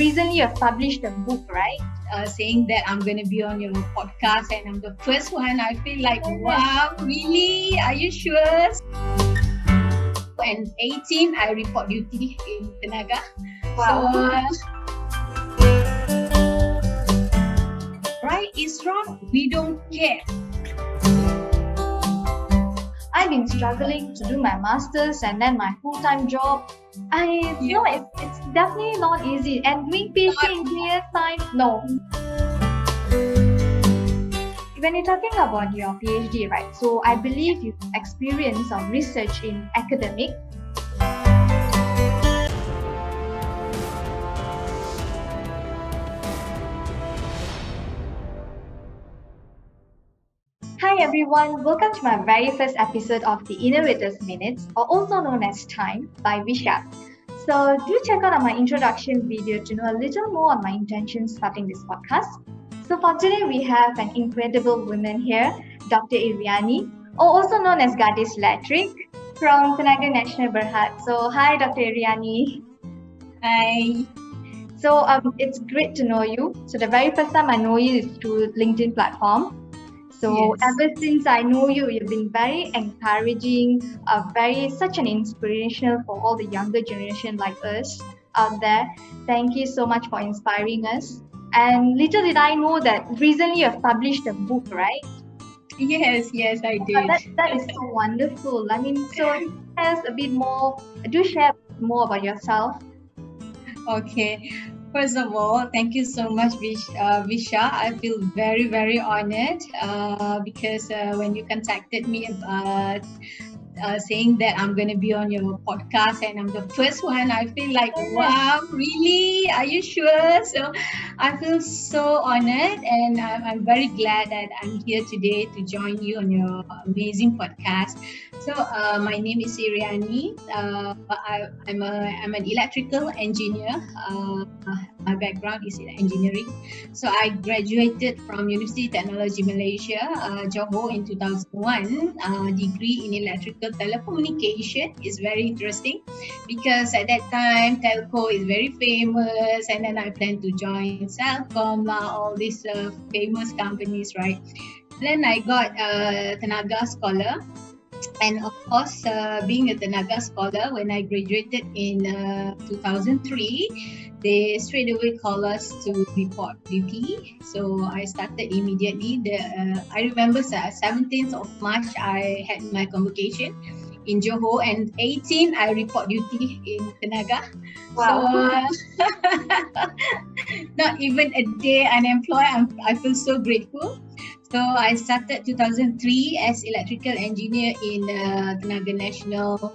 recently you've published a book, right? Saying that I'm going to be on your podcast and I'm the first one. I feel like, wow, really? Are you sure? And 18, I report duty in Tenaga. Wow. So, right is wrong. We don't care. I've been struggling to do my master's and then my full-time job. It's definitely not easy. And doing PhD in clear time, no. When you're talking about your PhD, right? So I believe you experience some research in academic. Hi everyone, welcome to my very first episode of the Innovators Minutes, or also known as Time, by Visha. So do check out my introduction video to know a little more on my intentions starting this podcast. So for today, we have an incredible woman here, Dr.Iryani, or also known as Gadis Electric, from Tenaga Nasional Berhad. So hi, Dr. Iryani. Hi. So it's great to know you. So the very first time I know you is through LinkedIn platform. So ever since I know you, you've been very encouraging, such an inspirational for all the younger generation like us out there. Thank you so much for inspiring us. And little did I know that recently you've published a book, right? Yes, I did. That is so wonderful. I mean, so tell us a bit more. Do share more about yourself. Okay. First of all, thank you so much, Visha. I feel very, very honored because when you contacted me about saying that I'm going to be on your podcast and I'm the first one, I feel like, wow, really? Are you sure? So I feel so honored and I'm very glad that I'm here today to join you on your amazing podcast. So my name is Iryani. I'm an electrical engineer. My background is in engineering. So I graduated from University Technology Malaysia, Johor in 2001. Degree in electrical telecommunication is very interesting because at that time telco is very famous, and then I planned to join Celcom, all these famous companies, right? Then I got a Tenaga scholar. And of course, being a Tenaga scholar, when I graduated in 2003, they straight away call us to report duty. So I started immediately. I remember 17th of March, I had my convocation in Johor, and 18, I report duty in Tenaga. Wow. So not even a day unemployed. I feel so grateful. So I started 2003 as electrical engineer in Tenaga Nasional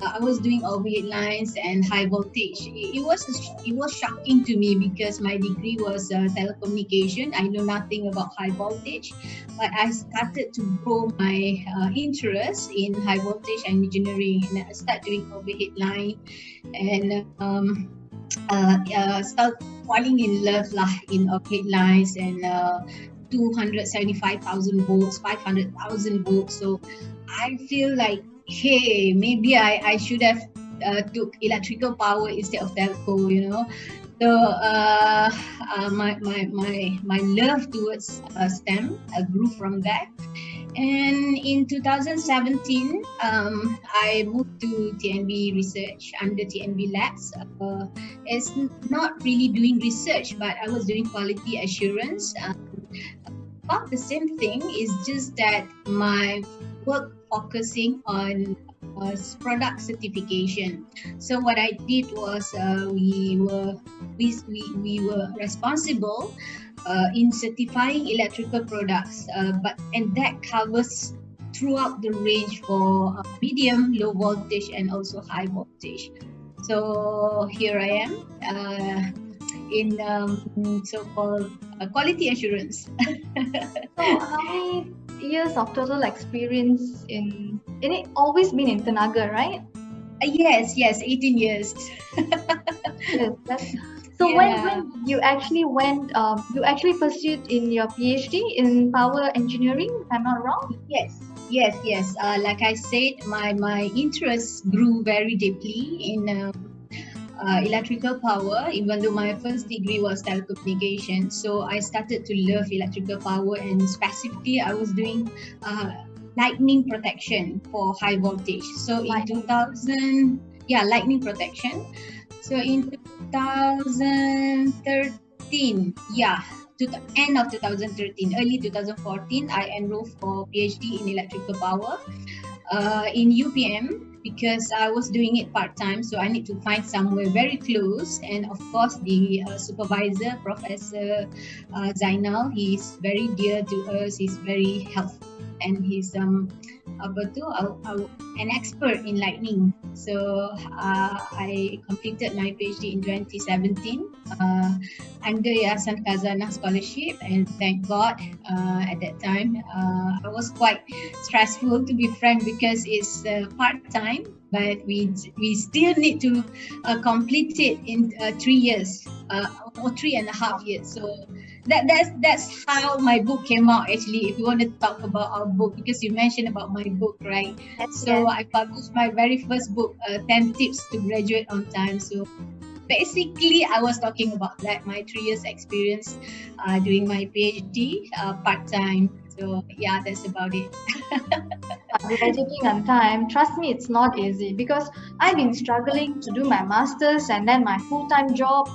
I was doing overhead lines and high voltage. It was shocking to me because my degree was telecommunication. I know nothing about high voltage, but I started to grow my interest in high voltage engineering, and I started doing overhead line and start falling in love in overhead lines and 275,000 volts, 500,000 volts. So I feel like, hey, maybe I should have took electrical power instead of telco, you know. So my love towards STEM grew from that. And in 2017, I moved to TNB research under TNB labs. It's not really doing research, but I was doing quality assurance. About the same thing, is just that my work focusing on product certification. So what I did was we were responsible in certifying electrical products, and that covers throughout the range for medium, low voltage, and also high voltage. So here I am in so-called quality assurance. So how many years of total experience in it? Always been in Tenaga, right? Yes, 18 years. Yes, so when you actually went, you actually pursued in your PhD in power engineering, if I'm not wrong? Yes. Like I said, my interest grew very deeply in electrical power, even though my first degree was telecommunication. So I started to love electrical power, and specifically I was doing lightning protection for high voltage. So in Lightning. 2000, yeah, lightning protection. So in 2013, yeah, to the end of 2013, early 2014, I enrolled for PhD in electrical power in UPM, because I was doing it part time, so I need to find somewhere very close. And of course, the supervisor, Professor Zainal, he's very dear to us. He's very helpful, and he's an expert in lightning. So I completed my PhD in 2017 under Yayasan Khazanah Scholarship, and thank God at that time I was quite stressful, to be frank, because it's part time, but we still need to complete it in 3 years or 3.5 years. So that's how my book came out, actually, if you want to talk about our book, because you mentioned about my book, right? Yes, So yes. I published my very first book, 10 tips to graduate on time. So basically I was talking about that, my 3 years experience doing my PhD part-time. So yeah, that's about it. Graduating on time, trust me, it's not easy because I've been struggling to do my master's and then my full-time job.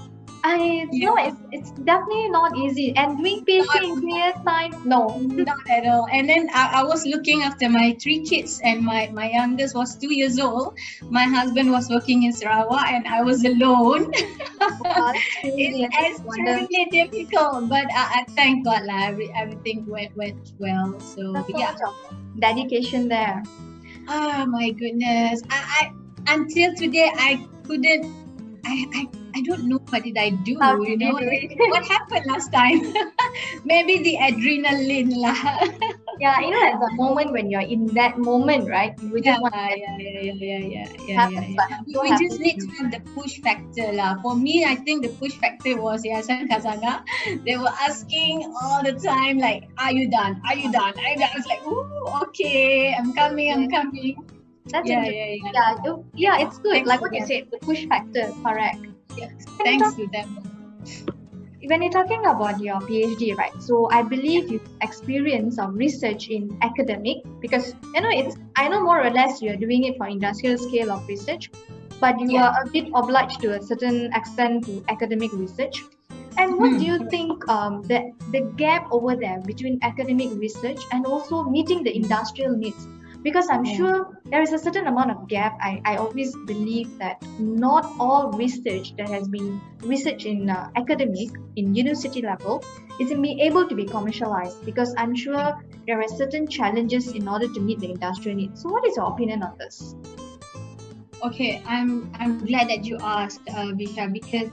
I Yeah, no, it's definitely not easy. And doing PhD in 3 years time, no. not at all. And then I was looking after my three kids, and my youngest was 2 years old. My husband was working in Sarawak, and I was alone. That's It's crazy. I just wonder. extremely difficult, but I thank God, everything went well. So There's so yeah. much of dedication there. Oh my goodness. I until today I couldn't. I don't know what did I do. How did you do Like, it? what happened last time? Maybe the adrenaline lah. Yeah, at the moment when you're in that moment, right? You would Yeah, just want to yeah, get yeah, yeah, yeah, yeah, it yeah, yeah, happens, yeah. but I'm so We happy just for need to you. have the push factor lah. For me, I think the push factor was Yayasan Khazanah. They were asking all the time, like, "Are you done? Are you done? Are you done?" I was like, "Ooh, okay, I'm coming, I'm Okay. coming." That's Yeah, interesting. yeah, yeah. Yeah, it's good. Thanks Like to what you them. said, the push factor, correct. Yeah, When you thanks talk to them. when you're talking about your PhD, right? So I believe you experience of research in academic because it's I know more or less you're doing it for industrial scale of research, but you Yeah. are a bit obliged to a certain extent to academic research. And what do Hmm. you think the gap over there between academic research and also meeting the industrial needs? Because I'm Yeah. sure there is a certain amount of gap. I always believe that not all research that has been research in academic in university level is be able to be commercialized because I'm sure there are certain challenges in order to meet the industrial needs. So what is your opinion on this? Okay, I'm glad that you asked, Visha, because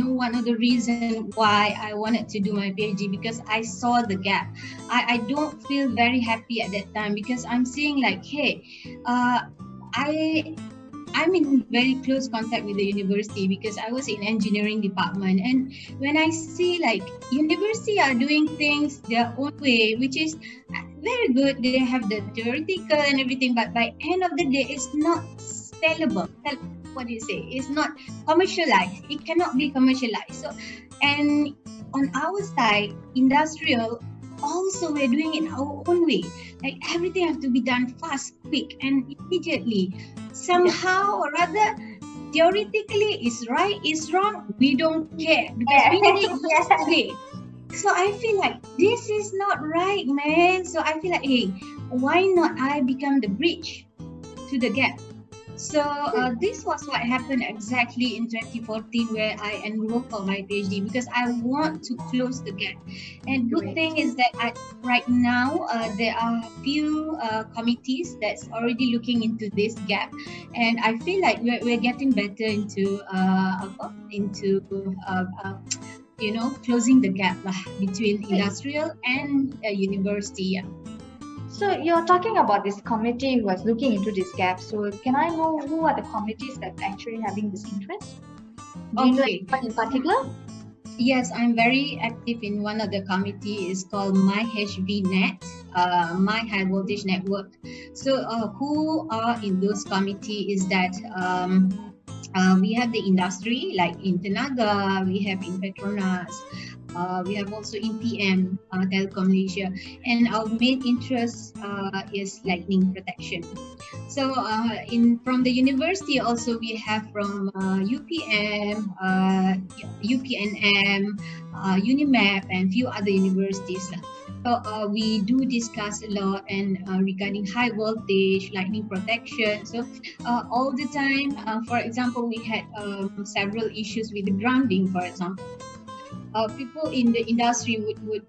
one of the reason why I wanted to do my PhD, because I saw the gap. I don't feel very happy at that time because I'm seeing like, hey, I I'm in very close contact with the university because I was in engineering department, and when I see like university are doing things their own way, which is very good, they have the theoretical and everything, but by end of the day, it's not sellable. What do you say? It's not commercialized. It cannot be commercialized. So, and on our side, industrial, also we're doing it our own way. Like everything has to be done fast, quick, and immediately. Somehow or other, theoretically is right, is wrong, we don't care because we need it yesterday. So I feel like this is not right, man. So I feel like, hey, why not I become the bridge to the gap? So this was what happened exactly in 2014, where I enrolled for my PhD because I want to close the gap. And good Great. thing is that right now there are a few committees that's already looking into this gap, and I feel like we're getting better into closing the gap lah, between industrial and university. Yeah. So you're talking about this committee who was looking into this gap. So can I know who are the committees that are actually having this interest? Do you know Okay. anyone in particular? Yes, I'm very active in one of the committee. It's called My HVNet, My High Voltage Network. So who are in those committee is that We have the industry like in Tenaga, we have in Petronas, we have also in TM, Telecom Malaysia, and our main interest is lightning protection. So in from the university also we have from UPM, UPNM, UNIMAP, and few other universities. So we do discuss a lot and regarding high voltage lightning protection. So all the time, for example, we had several issues with the grounding, for example. People in the industry would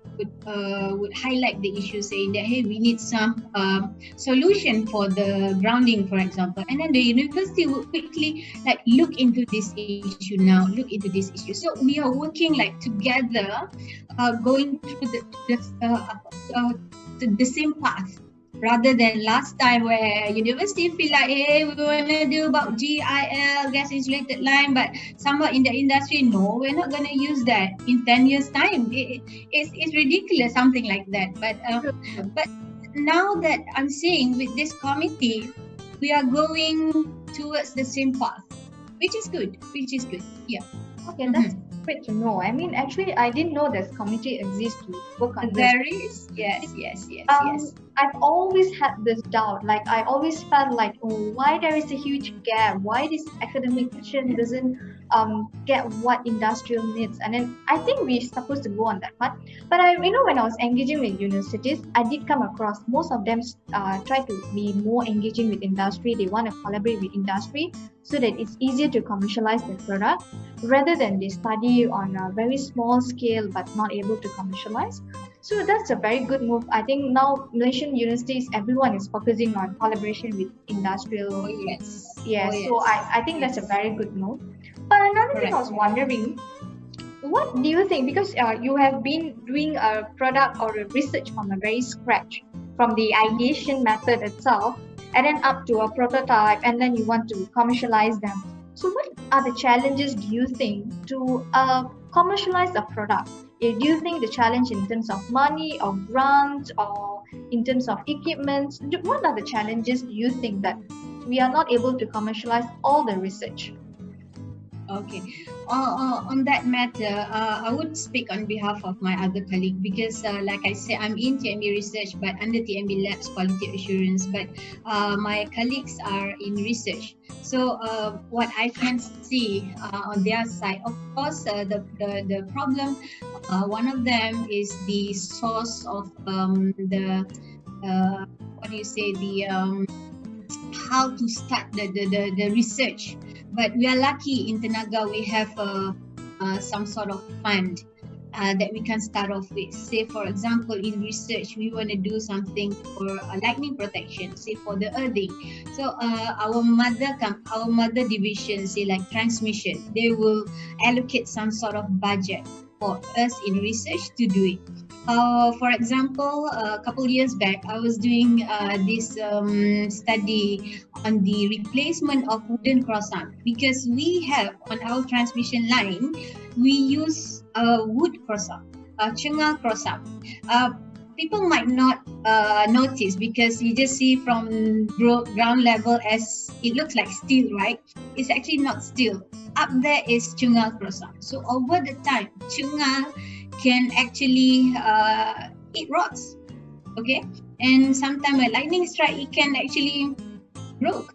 highlight the issue, saying that hey, we need some solution for the grounding, for example, and then the university would quickly like look into this issue now, look into this issue. So we are working like together, going through the same path. Rather than last time where university feel like, hey, we want to do about GIL, gas insulated line, but someone in the industry, no, we're not going to use that in 10 years time. It's ridiculous, something like that. But now that I'm saying with this committee, we are going towards the same path, which is good, yeah. Okay, that's great to know. I mean, actually, I didn't know this committee exists to work on this. There is, yes. I've always had this doubt. Like, I always felt like, oh, why there is a huge gap? Why this academician doesn't get what industrial needs? And then I think we're supposed to go on that part. But when I was engaging with universities, I did come across most of them try to be more engaging with industry. They want to collaborate with industry so that it's easier to commercialize their product, rather than they study on a very small scale but not able to commercialize. So that's a very good move. I think now Malaysian universities, everyone is focusing on collaboration with industrial. Oh, yes. Yes. So I think that's a very good move. But another thing I was wondering, what do you think? Because you have been doing a product or a research from a very scratch, from the ideation method itself, and then up to a prototype, and then you want to commercialize them. So what are the challenges, do you think, to commercialize a product? Do you think the challenge in terms of money or grant or in terms of equipment, what are the challenges do you think that we are not able to commercialize all the research? Okay. On that matter, I would speak on behalf of my other colleague because, like I said, I'm in TNB research, but under TNB Labs Quality Assurance. But my colleagues are in research. So what I can see on their side, of course, the problem, one of them is the source of the what do you say, the how to start the research. But we are lucky in Tenaga, we have some sort of fund that we can start off with. Say, for example, in research, we want to do something for lightning protection, say for the earthing. So our mother division, say like transmission, they will allocate some sort of budget for us in research to do it. For example, a couple years back, I was doing this study on the replacement of wooden croissant, because we have on our transmission line, we use wood croissant, chengal croissant. People might not notice because you just see from ground level as it looks like steel, right? It's actually not steel. Up there is chengal croissant. So over the time, chengal can actually it rots, okay, and sometimes a lightning strike, it can actually broke.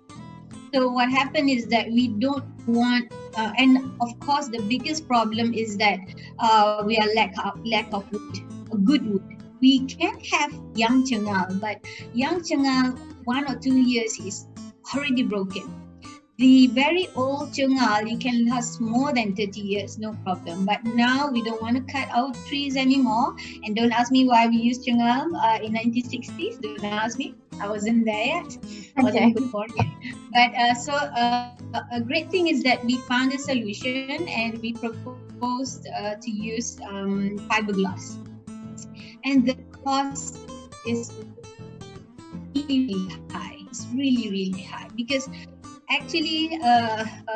So what happened is that we don't want and of course the biggest problem is that we are lack of wood, good wood. We can have young chengal, but young chengal 1 or 2 years is already broken. The very old chengal, it can last more than 30 years, no problem. But now we don't want to cut our trees anymore. And don't ask me why we used chengal in 1960s. Don't ask me. I wasn't there yet. I wasn't good for it. But a great thing is that we found a solution and we proposed to use fiberglass. And the cost is really high. It's really, really high because actually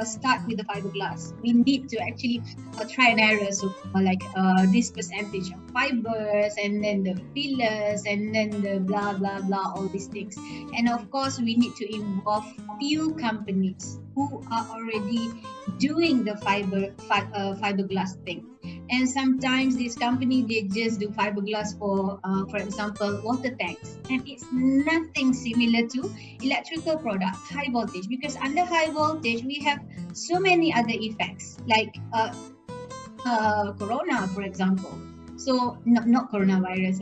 start with the fiberglass. We need to actually try and error. So like this percentage of fibers, and then the fillers, and then the blah blah blah, all these things. And of course, we need to involve few companies who are already doing the fiberglass thing. And sometimes this company, they just do fiberglass for example, water tanks, and it's nothing similar to electrical product, high voltage, because under high voltage we have so many other effects like corona, for example. So not coronavirus.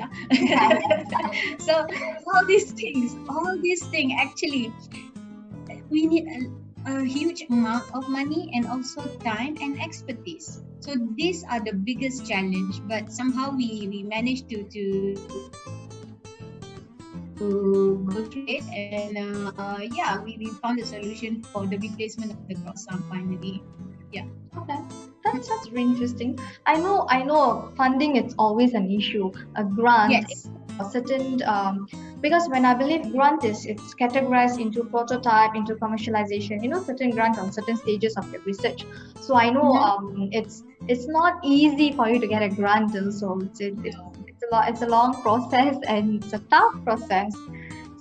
So all these things actually, we need a huge amount of money and also time and expertise. So these are the biggest challenge, but somehow we managed to go through it, and yeah, we found a solution for the replacement of the cross arm finally. Yeah. Okay. That's very interesting. I know funding is always an issue. A grant, Yes. a certain because when I believe grant is it's categorized into prototype, into commercialization. Certain grant on certain stages of your research. So I know Mm-hmm. it's not easy for you to get a grant. Also, it's a long process and it's a tough process.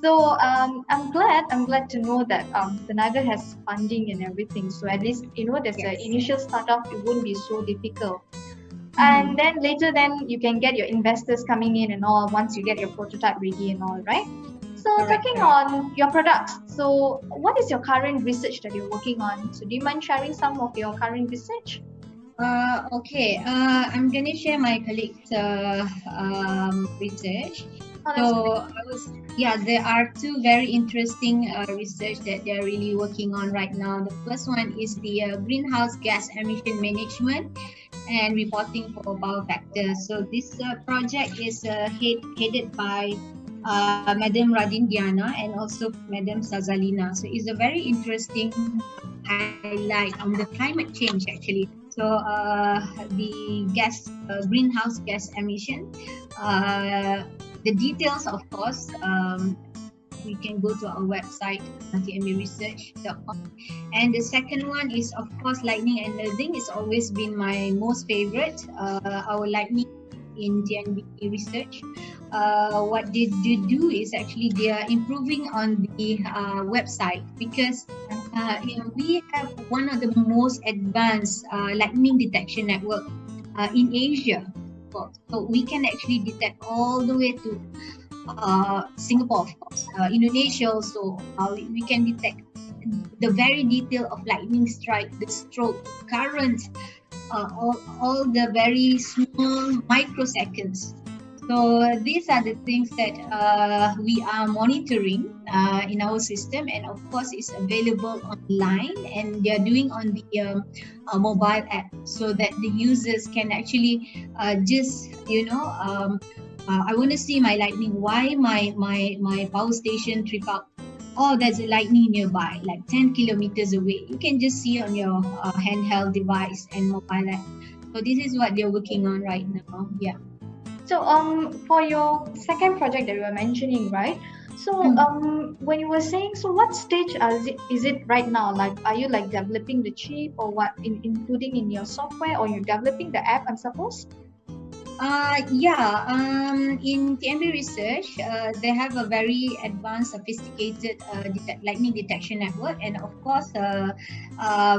So I'm glad to know that Tenaga has funding and everything. So at least there's an Yes. initial startup. It won't be so difficult. Mm-hmm. And then later, then you can get your investors coming in and all once you get your prototype ready and all, right? So Correct. talking Correct. on your products, so what is your current research that you're working on? So do you mind sharing some of your current research? Okay. I'm gonna share my colleague's research. Oh, that's great. So yeah, there are two very interesting research that they're really working on right now. The first one is the greenhouse gas emission management and reporting for biofactors. So this project is headed by Madam Radin Diana and also Madam Sazalina. So it's a very interesting highlight on the climate change actually. So the greenhouse gas emission. The details, of course, we can go to our website tnbresearch.com. And the second one is, of course, lightning and earthing. It's always been my most favorite. Our lightning in TNB research. What they do is actually they are improving on the website, because we have one of the most advanced lightning detection network in Asia. So we can actually detect all the way to Singapore, of course, Indonesia also. We can detect the very detail of lightning strike, the stroke, current, all the very small microseconds. So these are the things that we are monitoring in our system, and of course, it's available online, and they are doing on the mobile app, so that the users can actually just I want to see my lightning. Why my power station trip out? Oh, there's a lightning nearby, like 10 kilometers away. You can just see on your handheld device and mobile app. So this is what they're working on right now. Yeah. So for your second project that you were mentioning, right? So Mm. when you were saying, so what stage is it right now? Like, are you like developing the chip or what, including in your software, or you're developing the app, I suppose? Yeah, in TNB research, they have a very advanced, sophisticated lightning detection network, and of course,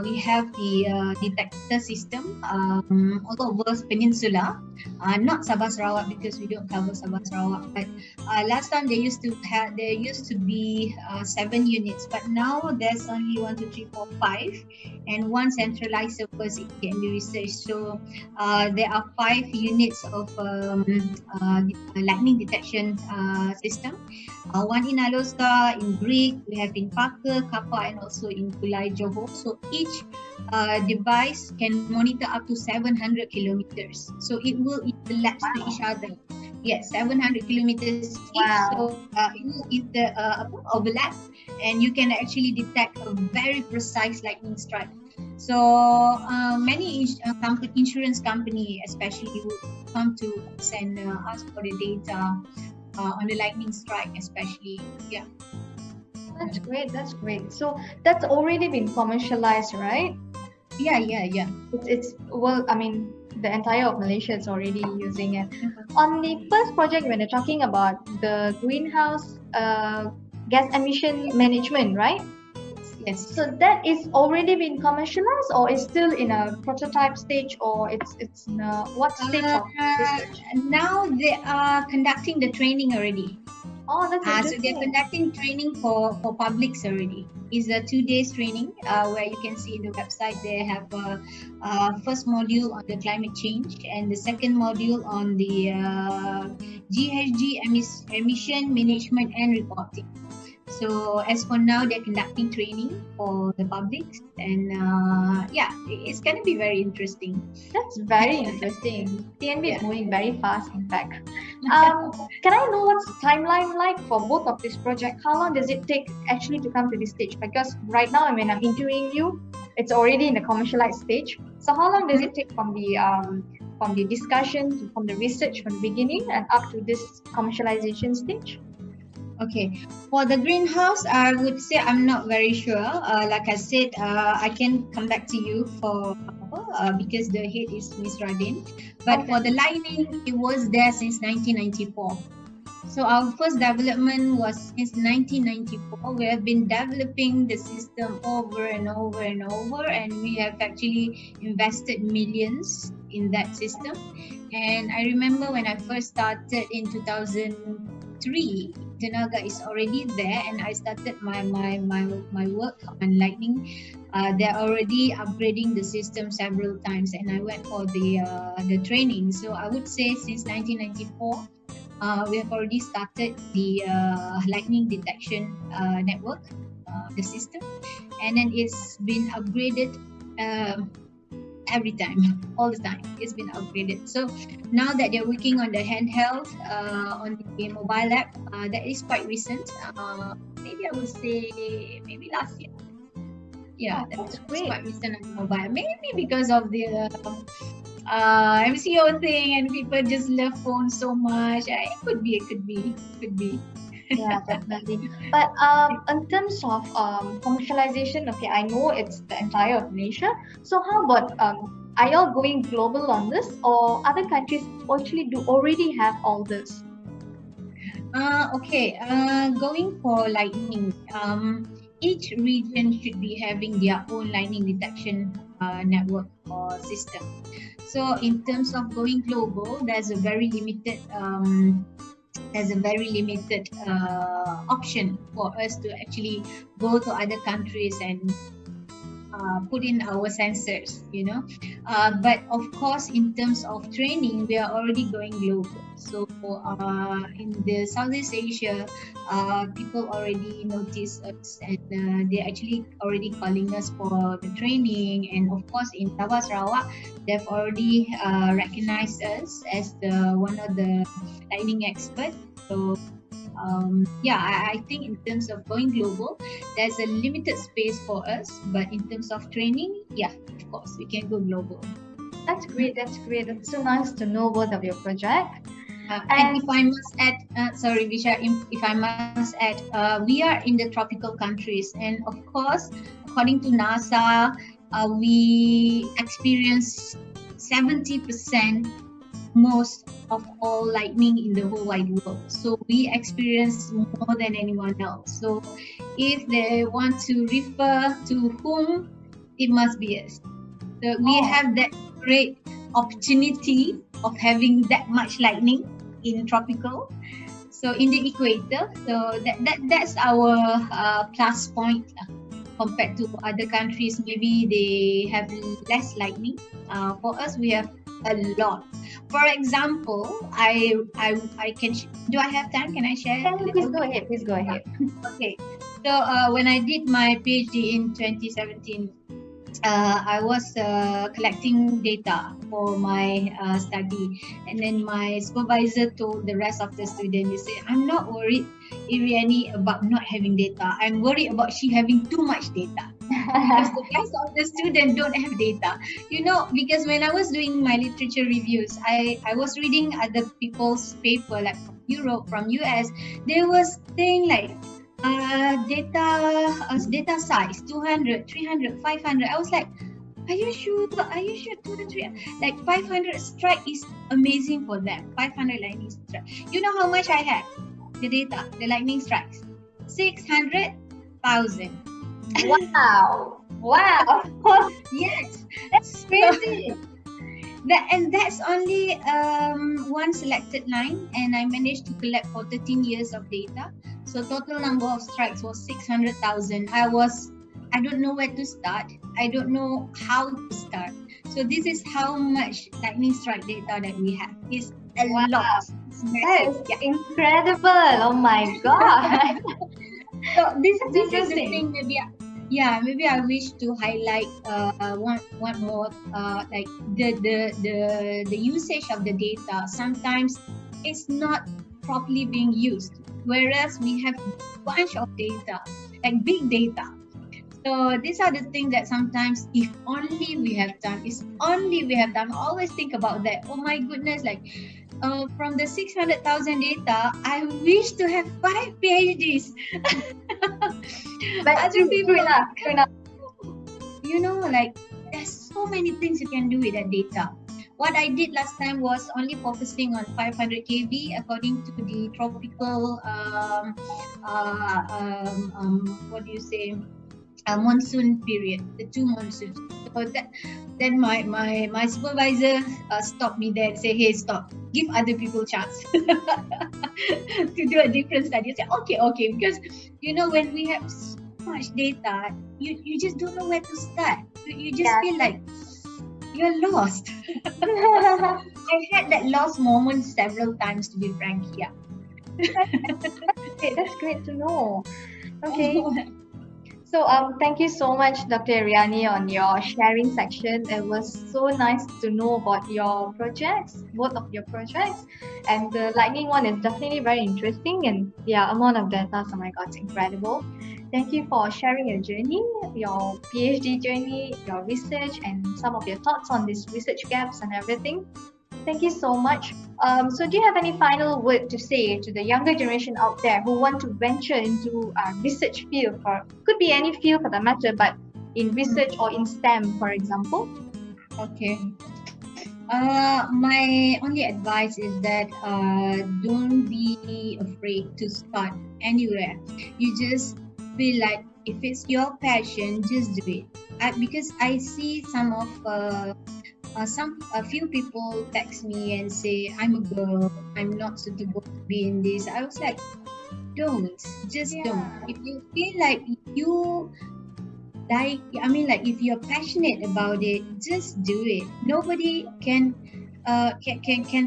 we have the detector system all over Peninsula. Not Sabah Sarawak, because we don't cover Sabah Sarawak. But last time there used to be 7 units, but now there's only 1, 2, 3, 4, 5, and one centralized servers in TNB research. So there are 5 units of lightning detection system. One in Aloska, in Greek, we have in Parker, Kappa, and also in Kulai, Johor. So each device can monitor up to 700 kilometers. So it will elapse to each other. Yes, 700 kilometers each. Wow. So it will overlap, and you can actually detect a very precise lightning strike. So many insurance company especially would come to us and ask for the data on the lightning strike especially. Yeah. That's great. That's great. So that's already been commercialized, right? Yeah. It's well, I mean, the entire of Malaysia is already using it. Mhm. On the first project, when you're talking about the greenhouse gas emission management, right? Yes. So that is already been commercialized, or is still in a prototype stage, or it's in a what stage Uh, of research? Now they are conducting the training already. Oh, that's So they're interesting. conducting training for publics already. It's a 2 days training where you can see in the website they have a first module on the climate change and the second module on the GHG emission management and reporting. So as for now, they're conducting training for the public, and yeah, it's going to be very interesting. That's very interesting. TNB is Yeah. moving very fast, in fact. Can I know what's the timeline like for both of this project? How long does it take actually to come to this stage? Because right now, when I'm interviewing you, it's already in the commercialized stage. So how long does Mhm. it take from the discussion from the research from the beginning and up to this commercialization stage? Okay, for the greenhouse, I would say I'm not very sure. Like I said, I can come back to you for because the head is Miss Radin. But Okay. for the lighting, it was there since 1994. So our first development was since 1994. We have been developing the system over and over and over, and we have actually invested millions in that system. And I remember when I first started in 2003, Tenaga is already there, and I started my work on lightning. They're already upgrading the system several times, and I went for the training. So I would say since 1994 we have already started the lightning detection network, the system, and then it's been upgraded every time, all the time. It's been upgraded. So now that they're working on the handheld, on the mobile app, that is quite recent. Maybe I would say maybe last year. Yeah, Oh, that's that's great. quite recent on the mobile. Maybe because of the MCO thing and people just love phones so much. It could be, could be. Yeah, definitely. But in terms of commercialization, okay, I know it's the entire of Malaysia. So how about are y'all going global on this, or other countries actually do already have all this? Okay, going for lightning. Each region should be having their own lightning detection network or system. So in terms of going global, there's a very limited option for us to actually go to other countries and put in our sensors, but of course in terms of training we are already going global. So in the Southeast Asia, people already notice us, and they're actually already calling us for the training. And of course in Sabah Sarawak, they've already recognized us as the one of the lightning experts. So yeah, I think in terms of going global, there's a limited space for us. But in terms of training, yeah, of course, we can go global. That's great. That's great. It's so nice to know both of your project. And if And I must add, sorry, Visha, if I must add, we are in the tropical countries, and of course, according to NASA, we experience 70% most of all lightning in the whole wide world. So we experience more than anyone else. So if they want to refer to whom, it must be us. So we oh, have that great opportunity of having that much lightning in tropical. So in the equator, so that's our plus point compared to other countries. Maybe they have less lightning. For us, we have a lot. For example, I can. Do I have time? Can I share can a you please little go bit? ahead? Please go ahead. Okay. So when I did my PhD in 2017, I was collecting data for my study, and then my supervisor told the rest of the students, he said, "I'm not worried, Iryani, about not having data. I'm worried about she having too much data." Because the rest of the students don't have data, because when I was doing my literature reviews, I was reading other people's paper, like from Europe, from US. They were saying like Data size 200, 300, 500. I was like, are you sure? Are you sure 200? Like 500 strike is amazing for them. 500 lightning strike. You know how much I had? The data, the lightning strikes. 600,000. Wow. Wow. Yes. That's So, crazy. that's only one selected line, and I managed to collect for 13 years of data. So total number of strikes was 600,000. I don't know where to start. I don't know how to start. So this is how much lightning strike data that we have. It's a Wow. lot. It's That massive. is incredible. Oh my God. So this That's this is the interesting. thing. Maybe I wish to highlight one more, like the usage of the data. Sometimes it's not properly being used, whereas we have bunch of data, like big data. So these are the things that sometimes, if only we have done, is only we have done. Always think about that. Oh my goodness, like from the 600,000 data, I wish to have 5 PhDs. But Other true people, enough, true enough. like there's so many things you can do with that data. What I did last time was only focusing on 500 kb according to the tropical, what do you say, monsoon period, the 2 monsoons. So then my supervisor stopped me there and say, hey, stop, give other people chance to do a different study. I said, okay, because when we have so much data, you just don't know where to start. You just Yeah. feel like you're lost. I had that lost moment several times, to be frank. Yeah. Okay, that's great to know. Okay. So thank you so much, Dr. Iryani, on your sharing section. It was so nice to know about your projects, both of your projects. And the lightning one is definitely very interesting. And yeah, amount of data, oh my God, it's incredible. Thank you for sharing your journey, your PhD journey, your research, and some of your thoughts on these research gaps and everything. Thank you so much. So, do you have any final word to say to the younger generation out there who want to venture into a research field, or could be any field for that matter, but in research or in STEM, for example? Okay. My only advice is that don't be afraid to start anywhere. You just feel like if it's your passion, just do it. Because I see a few people text me and say, I'm a girl, I'm not suitable to be in this. I was like, don't, just don't. Yeah. If you feel like you like if you're passionate about it, just do it. Nobody can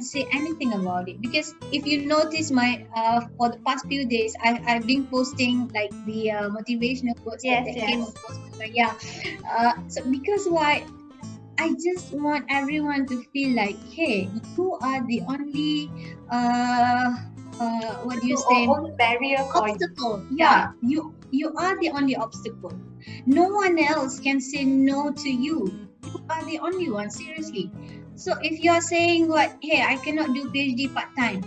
say anything about it, because if you notice my for the past few days, I've been posting like the motivational quotes that, Yes, that came yes. across my, so because why, I just want everyone to feel like, hey, you are the only what do you So, say, own barrier for you. obstacle. Yeah. Yeah, you are the only obstacle. No one else can say no to you. You are the only one, seriously. So if you are saying what, hey, I cannot do PhD part-time,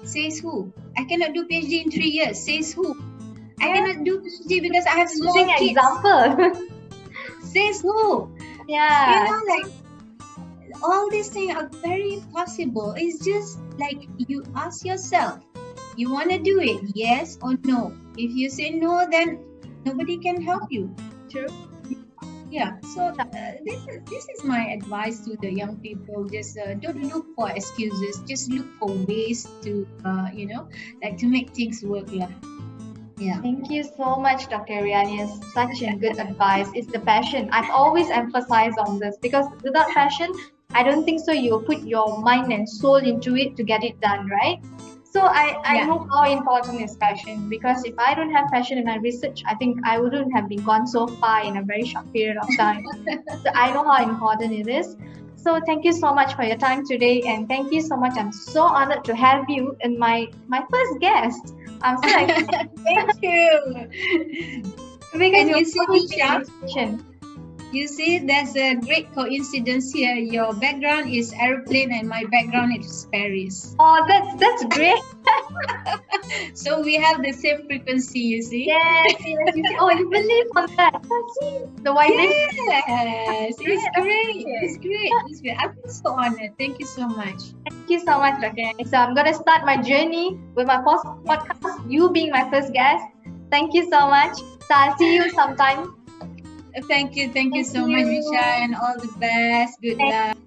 says who? I cannot do PhD in 3 years, says who? I Yeah. cannot do PhD because I have small Using kids, example. says who? Yeah. Like all these things are very possible. It's just like you ask yourself, you want to do it, yes or no? If you say no, then nobody can help you. True. Yeah. So this is my advice to the young people. Just don't look for excuses. Just look for ways to like to make things work. Yeah. Yeah. Thank you so much, Dr. Iryani. It's such a good advice. It's the passion. I've always emphasized on this because without passion, I don't think so. You'll put your mind and soul into it to get it done, right? So I Yeah. know how important is passion because if I don't have passion in my research, I think I wouldn't have been gone so far in a very short period of time. So I know how important it is. So thank you so much for your time today, and thank you so much. I'm so honored to have you in my first guest. I'm so excited Thank you. because And you'll you see, always be an Visha, inspiration. You see, there's a great coincidence here. Your background is airplane and my background is Paris. Oh, that's great. So we have the same frequency, you see? Yes, yes. You see, oh, you believe on that. See, the vibration. Yes, it's great. It's Great. great. It's great. I feel so honored. Thank you so much. Thank you so much, Dr. Yani. So I'm gonna start my journey with my first podcast, you being my first guest. Thank you so much. So I'll see you sometime. Thank you. Thank you Thank so much, Visha, you. and all the best. Good Thank luck.